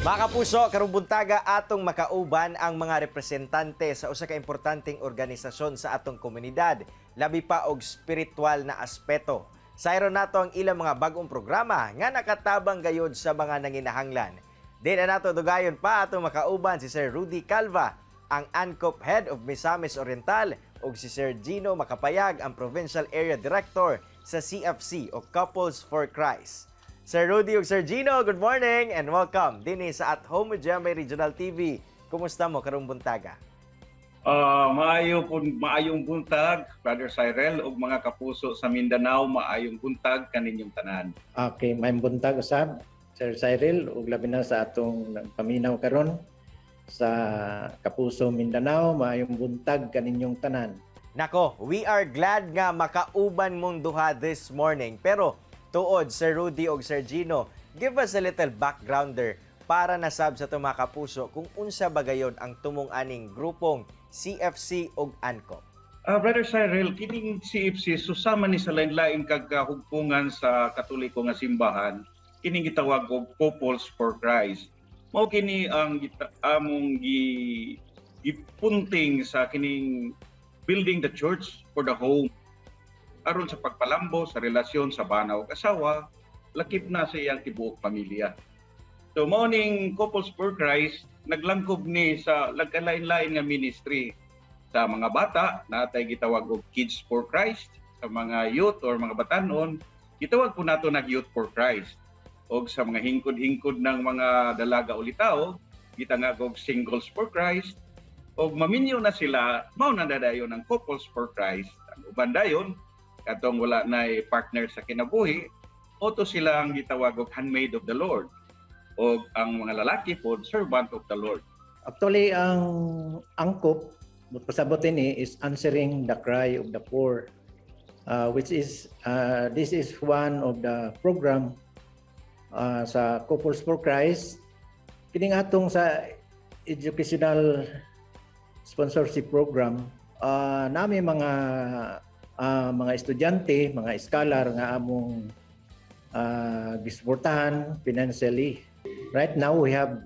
Mga kapuso, karong buntaga atong makauban ang mga representante sa usa ka importanteng organisasyon sa atong komunidad, labi pa og spiritual na aspeto. Sayro nato ang ilang mga bagong programa nga nakatabang gayud sa mga nanginahanglan. Di na nato dugayon pa atong makauban si Sir Rudy Calva, ang ANCOP Head of Misamis Oriental, ug si Sir Gino Makapayag, ang Provincial Area Director sa CFC o Couples for Christ. Sir Rudy ug Sir Gino, good morning and welcome dinhi sa At Home with GMA Regional TV. Kumusta mo karong buntaga? Maayong buntag, Brother Cyril, ug mga kapuso sa Mindanao, maayong buntag kaninyong tanan. Okay, may buntag usab, Sir Cyril, ug labi na sa atong paminaw karon sa Kapuso Mindanao, maayong buntag kaninyong tanan. Nako, we are glad nga makauban mong duha this morning. Pero tuod, Sir Rudy ug Sir Gino, give us a little backgrounder para nasab sa mga kapuso kung unsa ba gayon ang tumong aning grupong CFC ug ANCOP. Brother Cyril, kining CFC susama ni sa lain-lain kagkahugpungan sa Katoliko nga simbahan, kining gitawag og Couples for Christ. Mao kini ang among gipunting sa kining building the church for the home. Aron sa pagpalambo sa relasyon sa bana ug asawa, lakip na sa iyang tibuok pamilya. So mao ning Couples for Christ naglangkob ni sa lagkalain-lain nga ministry. Sa mga bata, natay gitawag og Kids for Christ. Sa mga youth or mga batanon, gitawag po nato nag Youth for Christ. O sa mga hingkod-hingkod ng mga dalaga o litao, gitangag og Singles for Christ. O maminyo na sila, mao na dadayon ang Couples for Christ. Ang uban dayon, katong wala na partner sa kinabuhi, oto sila ang gitawag og handmaid of the Lord. O ang mga lalaki po, servant of the Lord. Actually, ang angkop, pasabotin is answering the cry of the poor, which is, this is one of the program sa Couples for Christ. Kining atong sa educational sponsorship program, nami mga estudyante, mga scholar nga among gisuportahan financially. Right now we have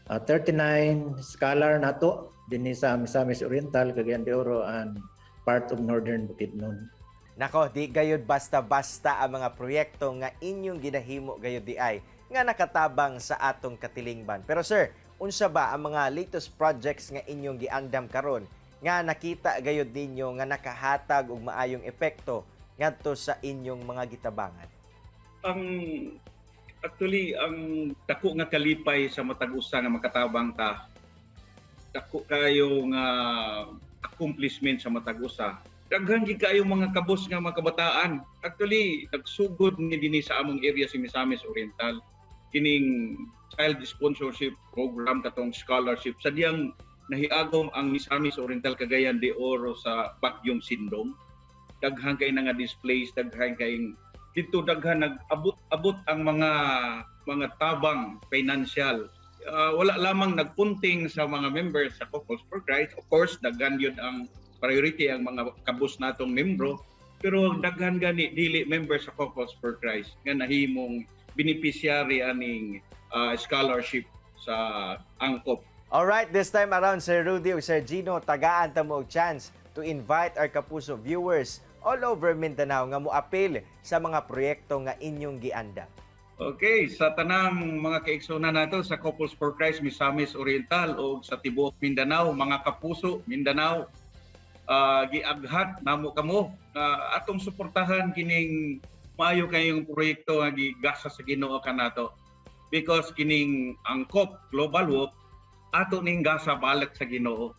39 scholar nato dinhi sa Misamis Oriental, Cagayan de Oro and part of Northern Bukidnon. Nako, di gayud basta-basta ang mga proyekto nga inyong ginahimo gayud di ay nga nakatabang sa atong katilingban. Pero sir, unsa ba ang mga latest projects nga inyong giandam karon nga nakita gayud ninyo nga nakahatag og maayong epekto ngadto sa inyong mga gitabangan? Actually, ang dako nga kalipay sa matag usa nga makatabang ta, dako kayo nga accomplishment sa matag usa. Daghan gid kayo mga kabos nga mga kabataan. Actually, nagsugod ni dinhi sa among area si Misamis Oriental kining child sponsorship program katong scholarship. Sadyang nahiagom ang Misamis Oriental, Cagayan de Oro sa Bagyong Sindong. Daghan kay nga displays, daghan kay dito daghan nag-abot ang mga tabang financial. Wala lamang nagpunting sa mga members sa Couples for Christ. Of course, daghan yun ang priority ang mga kabus natong membro, pero daghan gani dili members sa Couples for Christ nga nahimong beneficiary aning scholarship sa ANCOP. Alright, this time around, Sir Rudy o Sir Gino, tagaan ta mo og chance to invite our Kapuso viewers all over Mindanao nga moapil sa mga proyekto nga inyong giandam. Okay, sa tanang mga kaigsunan nato sa Couples for Christ Misamis Oriental o sa tibuok Mindanao, mga kapuso Mindanao, giaghat namo kamo atong suportahan kining maayo kayong proyekto nga gigasa sa Ginoo kanato, because kining ANCOP Global Hope ato ning gasa balik sa Ginoo.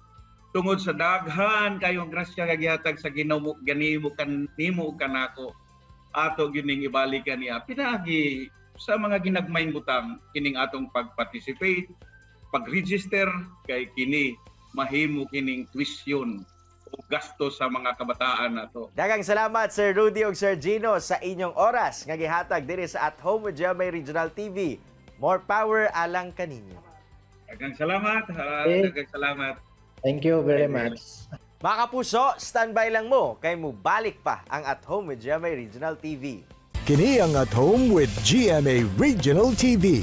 Tungod sa daghan kayong grasya nga gihatag sa Ginoo ganimo kanimo kanako, ato gining ibalikan niya pinaagi sa mga ginagmayng butang kining atong pag-participate, pag-register kay kini mahimo kining tuition o gasto sa mga kabataan nato. Daghang salamat Sir Rudy ug Sir Gino sa inyong oras nga gihatag diri sa At Home with GMA Regional TV. More power alang kaninyo. Daghang salamat. Daghang salamat. Thank you very much. Mga kapuso, standby lang mo kay mo balik pa ang At Home with GMA Regional TV. Kini ang At Home with GMA Regional TV.